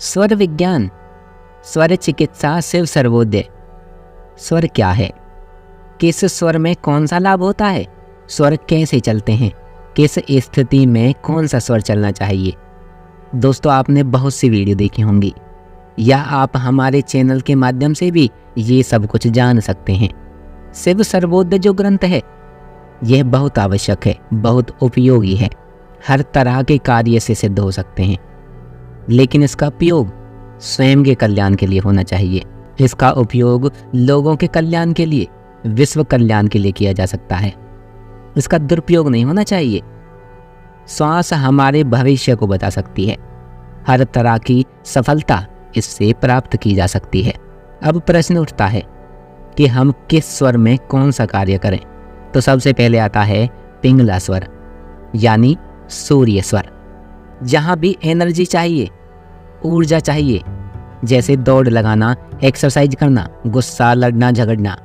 स्वर विज्ञान, स्वर चिकित्सा, शिव सर्वोदय। स्वर क्या है? किस स्वर में कौन सा लाभ होता है? स्वर कैसे चलते हैं? किस स्थिति में कौन सा स्वर चलना चाहिए? दोस्तों, आपने बहुत सी वीडियो देखी होंगी या आप हमारे चैनल के माध्यम से भी ये सब कुछ जान सकते हैं। शिव सर्वोदय जो ग्रंथ है यह बहुत आवश्यक है, बहुत उपयोगी है, हर तरह के कार्य से सिद्ध हो सकते हैं, लेकिन इसका उपयोग स्वयं के कल्याण के लिए होना चाहिए। इसका उपयोग लोगों के कल्याण के लिए, विश्व कल्याण के लिए किया जा सकता है। इसका दुरुपयोग नहीं होना चाहिए। श्वास हमारे भविष्य को बता सकती है। हर तरह की सफलता इससे प्राप्त की जा सकती है। अब प्रश्न उठता है कि हम किस स्वर में कौन सा कार्य करें। तो सबसे पहले आता है पिंगला स्वर, यानी सूर्य स्वर। जहाँ भी एनर्जी चाहिए, ऊर्जा चाहिए, जैसे दौड़ लगाना, एक्सरसाइज करना, गुस्सा, लड़ना झगड़ना,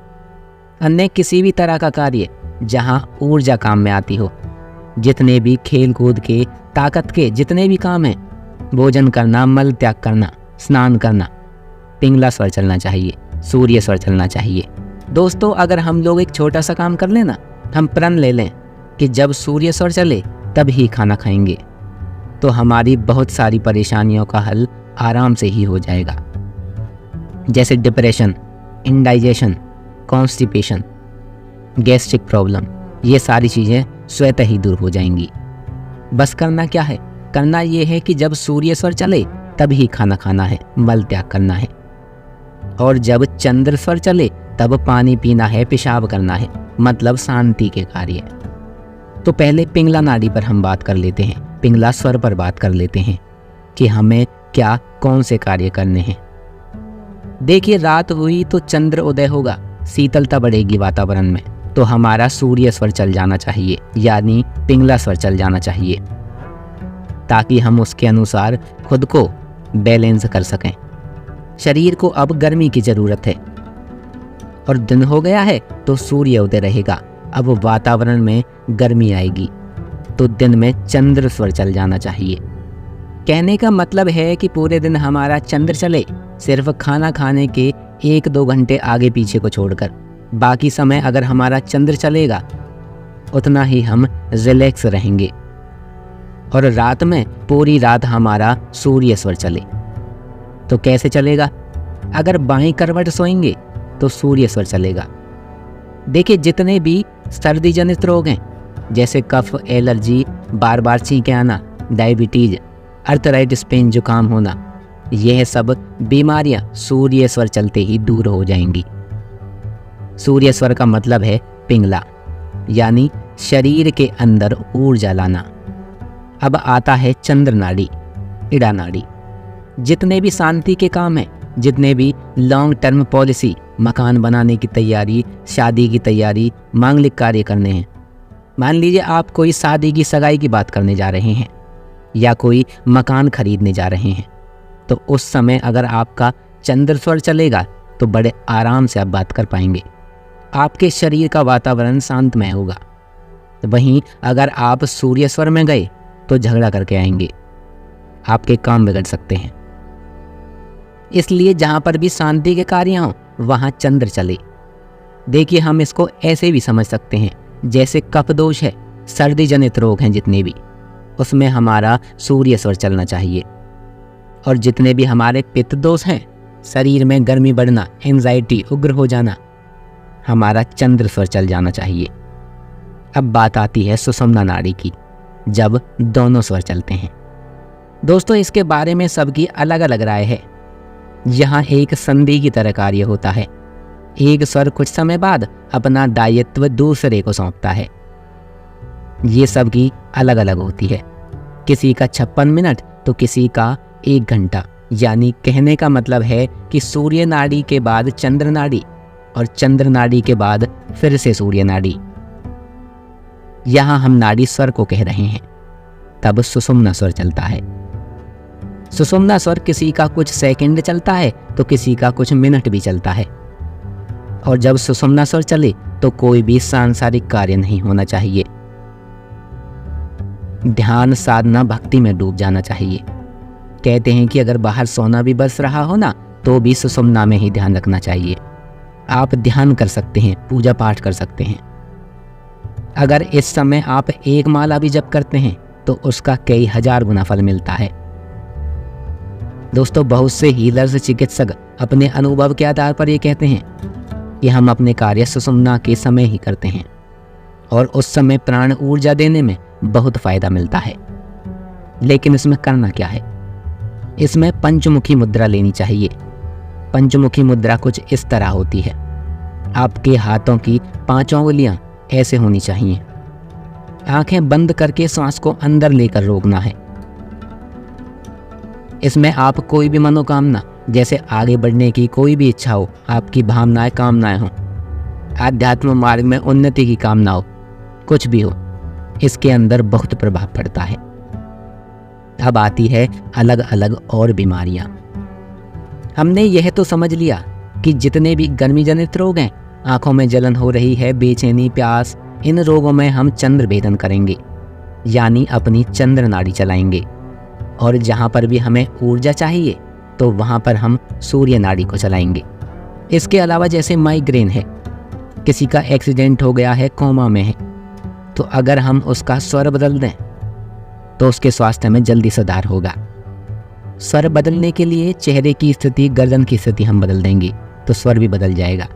अन्य किसी भी तरह का कार्य जहाँ ऊर्जा काम में आती हो, जितने भी खेल कूद के, ताकत के जितने भी काम हैं, भोजन करना, मल त्याग करना, स्नान करना, पिंगला स्वर चलना चाहिए, सूर्य स्वर चलना चाहिए। दोस्तों, अगर हम लोग एक छोटा सा काम कर लें ना, हम प्रण ले लें कि जब सूर्य स्वर चले तब ही खाना खाएंगे, तो हमारी बहुत सारी परेशानियों का हल आराम से ही हो जाएगा। जैसे depression, indigestion, constipation, gastric problem, ये सारी चीज़ें स्वतः ही दूर हो जाएंगी। बस करना क्या है? करना ये है कि जब सूर्य स्वर चले तब ही खाना खाना है, मल त्याग करना है, और जब चंद्र स्वर चले तब पानी पीना है, पेशाब करना है, मतलब शांति के कार्य। तो पहले पिंगला नाड़ी पर हम बात कर लेते हैं, पिंगला स्वर पर बात कर लेते हैं कि हमें क्या कौन से कार्य करने हैं। देखिए, रात हुई तो चंद्र उदय होगा, शीतलता बढ़ेगी वातावरण में, तो हमारा सूर्य स्वर चल जाना चाहिए, यानी पिंगला स्वर चल जाना चाहिए, ताकि हम उसके अनुसार खुद को बैलेंस कर सकें। शरीर को अब गर्मी की ज़रूरत है और दिन हो गया है तो सूर्य उदय रहेगा। अब वातावरण में गर्मी आएगी तो दिन में चंद्र स्वर चल जाना चाहिए। कहने का मतलब है कि पूरे दिन हमारा चंद्र चले, सिर्फ खाना खाने के 1-2 घंटे आगे पीछे को छोड़कर। बाकी समय अगर हमारा चंद्र चलेगा उतना ही हम रिलैक्स रहेंगे, और रात में पूरी रात हमारा सूर्य स्वर चले। तो कैसे चलेगा? अगर बाएं करवट सोएंगे तो सूर्य स्वर चलेगा। देखिए, जितने भी सर्दी जनित रोग हैं, जैसे कफ, एलर्जी, बार बार छींके आना, डायबिटीज, अर्थराइटिस, पेन, जुकाम होना, यह सब बीमारियां सूर्य स्वर चलते ही दूर हो जाएंगी। सूर्य स्वर का मतलब है पिंगला, यानी शरीर के अंदर ऊर्जा लाना। अब आता है चंद्र नाड़ी, इड़ा नाड़ी। जितने भी शांति के काम हैं, जितने भी लॉन्ग टर्म पॉलिसी, मकान बनाने की तैयारी, शादी की तैयारी, मांगलिक कार्य करने हैं। मान लीजिए आप कोई शादी की सगाई की बात करने जा रहे हैं या कोई मकान खरीदने जा रहे हैं, तो उस समय अगर आपका चंद्र स्वर चलेगा तो बड़े आराम से आप बात कर पाएंगे, आपके शरीर का वातावरण शांतमय होगा। वहीं अगर आप सूर्य स्वर में गए तो झगड़ा करके आएंगे, आपके काम बिगड़ सकते हैं। इसलिए जहाँ पर भी शांति के कार्य हों वहाँ चंद्र चले। देखिए, हम इसको ऐसे भी समझ सकते हैं, जैसे कफ दोष है, सर्दी जनित रोग हैं जितने भी, उसमें हमारा सूर्य स्वर चलना चाहिए। और जितने भी हमारे पित्त दोष हैं, शरीर में गर्मी बढ़ना, एंजाइटी, उग्र हो जाना, हमारा चंद्र स्वर चल जाना चाहिए। अब बात आती है सुषुम्ना नाड़ी की, जब दोनों स्वर चलते हैं। दोस्तों, इसके बारे में सबकी अलग अलग राय है। यहाँ एक संधि की तरह कार्य होता है। एक स्वर कुछ समय बाद अपना दायित्व दूसरे को सौंपता है। ये सबकी अलग अलग होती है, किसी का 56 मिनट तो किसी का 1 घंटा। यानी कहने का मतलब है कि सूर्य नाड़ी के बाद चंद्र नाड़ी और चंद्र नाड़ी के बाद फिर से सूर्य नाड़ी। यहाँ हम नाड़ी स्वर को कह रहे हैं। तब सुषुम्ना स्वर चलता है। सुषुम्ना स्वर किसी का कुछ सेकंड चलता है तो किसी का कुछ मिनट भी चलता है। और जब सुषुम्ना स्वर चले तो कोई भी सांसारिक कार्य नहीं होना चाहिए। ध्यान, साधना, भक्ति में डूब जाना चाहिए। कहते हैं कि अगर बाहर सोना भी बरस रहा हो ना, तो भी सुषुम्ना में ही ध्यान रखना चाहिए। आप ध्यान कर सकते हैं, पूजा पाठ कर सकते हैं। अगर इस समय आप एक माला भी जप करते हैं तो उसका कई हजार गुना फल मिलता है। दोस्तों, बहुत से हीलर्स, चिकित्सक अपने अनुभव के आधार पर ये कहते हैं कि हम अपने कार्य सुषुम्ना के समय ही करते हैं और उस समय प्राण ऊर्जा देने में बहुत फायदा मिलता है। लेकिन इसमें करना क्या है? इसमें पंचमुखी मुद्रा लेनी चाहिए। पंचमुखी मुद्रा कुछ इस तरह होती है। आपके हाथों की 5 उंगलियां ऐसे होनी चाहिए। आंखें बंद करके सांस को अंदर लेकर रोकना है। इसमें आप कोई भी मनोकामना, जैसे आगे बढ़ने की कोई भी इच्छा हो, आपकी भावनाएं, कामनाएं हो, आध्यात्म मार्ग में उन्नति की कामना हो, कुछ भी हो, इसके अंदर बहुत प्रभाव पड़ता है। अब आती है अलग अलग और बीमारियां। हमने यह तो समझ लिया कि जितने भी गर्मी जनित रोग हैं, आंखों में जलन हो रही है, बेचैनी, प्यास, इन रोगों में हम चंद्र भेदन करेंगे, यानी अपनी चंद्र नाड़ी चलाएंगे। और जहां पर भी हमें ऊर्जा चाहिए तो वहां पर हम सूर्य नाड़ी को चलाएंगे। इसके अलावा जैसे माइग्रेन है, किसी का एक्सीडेंट हो गया है, कोमा में है, तो अगर हम उसका स्वर बदल दें तो उसके स्वास्थ्य में जल्दी सुधार होगा। स्वर बदलने के लिए चेहरे की स्थिति, गर्दन की स्थिति हम बदल देंगे तो स्वर भी बदल जाएगा।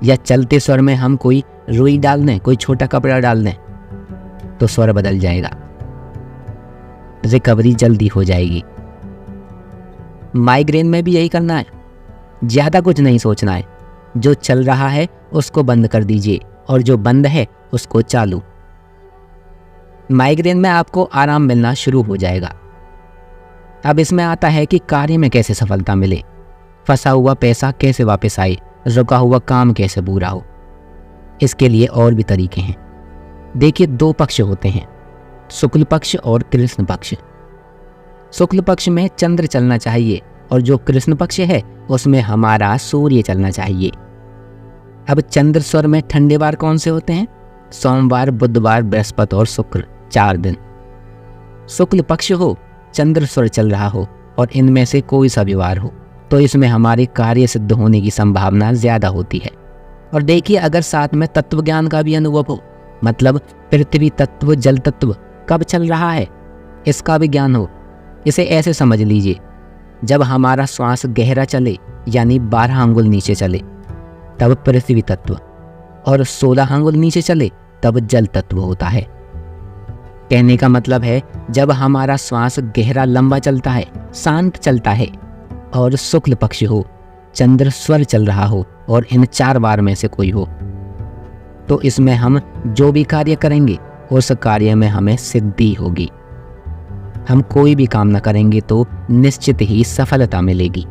या चलते स्वर में हम कोई रुई डाल दें, कोई छोटा कपड़ा डाल दें तो स्वर बदल जाएगा, रिकवरी जल्दी हो जाएगी। माइग्रेन में भी यही करना है, ज्यादा कुछ नहीं सोचना है। जो चल रहा है उसको बंद कर दीजिए और जो बंद है उसको चालू। माइग्रेन में आपको आराम मिलना शुरू हो जाएगा। अब इसमें आता है कि कार्य में कैसे सफलता मिले, फंसा हुआ पैसा कैसे वापस आए, रुका हुआ काम कैसे पूरा हो। इसके लिए और भी तरीके हैं। देखिए, 2 पक्ष होते हैं, शुक्ल पक्ष और कृष्ण पक्ष। शुक्ल पक्ष में चंद्र चलना चाहिए और जो कृष्ण पक्ष है उसमें हमारा सूर्य चलना चाहिए। अब चंद्र स्वर में ठंडे वार कौन से होते हैं? सोमवार, बुधवार, बृहस्पति और शुक्र, 4 दिन। शुक्ल पक्ष हो, चंद्र स्वर चल रहा हो और इनमें से कोई सा भी वार हो तो इसमें हमारे कार्य सिद्ध होने की संभावना ज्यादा होती है। और देखिए, अगर साथ में तत्व ज्ञान का भी अनुभव हो, मतलब पृथ्वी तत्व, जल तत्व कब चल रहा है इसका भी ज्ञान हो। इसे ऐसे समझ लीजिए, जब हमारा श्वास गहरा चले यानी 12 अंगुल नीचे चले तब पृथ्वी तत्व, और 16 अंगुल नीचे चले तब जल तत्व होता है। कहने का मतलब है, जब हमारा श्वास गहरा लंबा चलता है, शांत चलता है और शुक्ल पक्ष हो, चंद्र स्वर चल रहा हो और इन 4 वार में से कोई हो, तो इसमें हम जो भी कार्य करेंगे उस कार्य में हमें सिद्धि होगी। हम कोई भी काम न करेंगे तो निश्चित ही सफलता मिलेगी।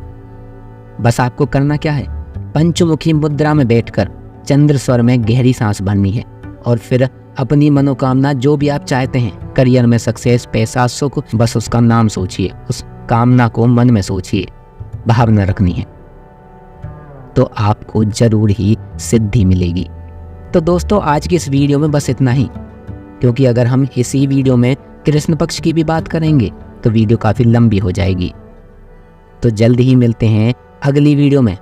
बस आपको करना क्या है? पंचमुखी मुद्रा में बैठकर चंद्र स्वर में गहरी सांस भरनी है और फिर अपनी मनोकामना, जो भी आप चाहते हैं, करियर में सक्सेस, पैसा, सुख, बस उसका नाम सोचिए, उस कामना को मन में सोचिए, भावना रखनी है, तो आपको जरूर ही सिद्धि मिलेगी। तो दोस्तों, आज की इस वीडियो में बस इतना ही, क्योंकि अगर हम इसी वीडियो में कृष्ण पक्ष की भी बात करेंगे तो वीडियो काफ़ी लंबी हो जाएगी। तो जल्द ही मिलते हैं अगली वीडियो में।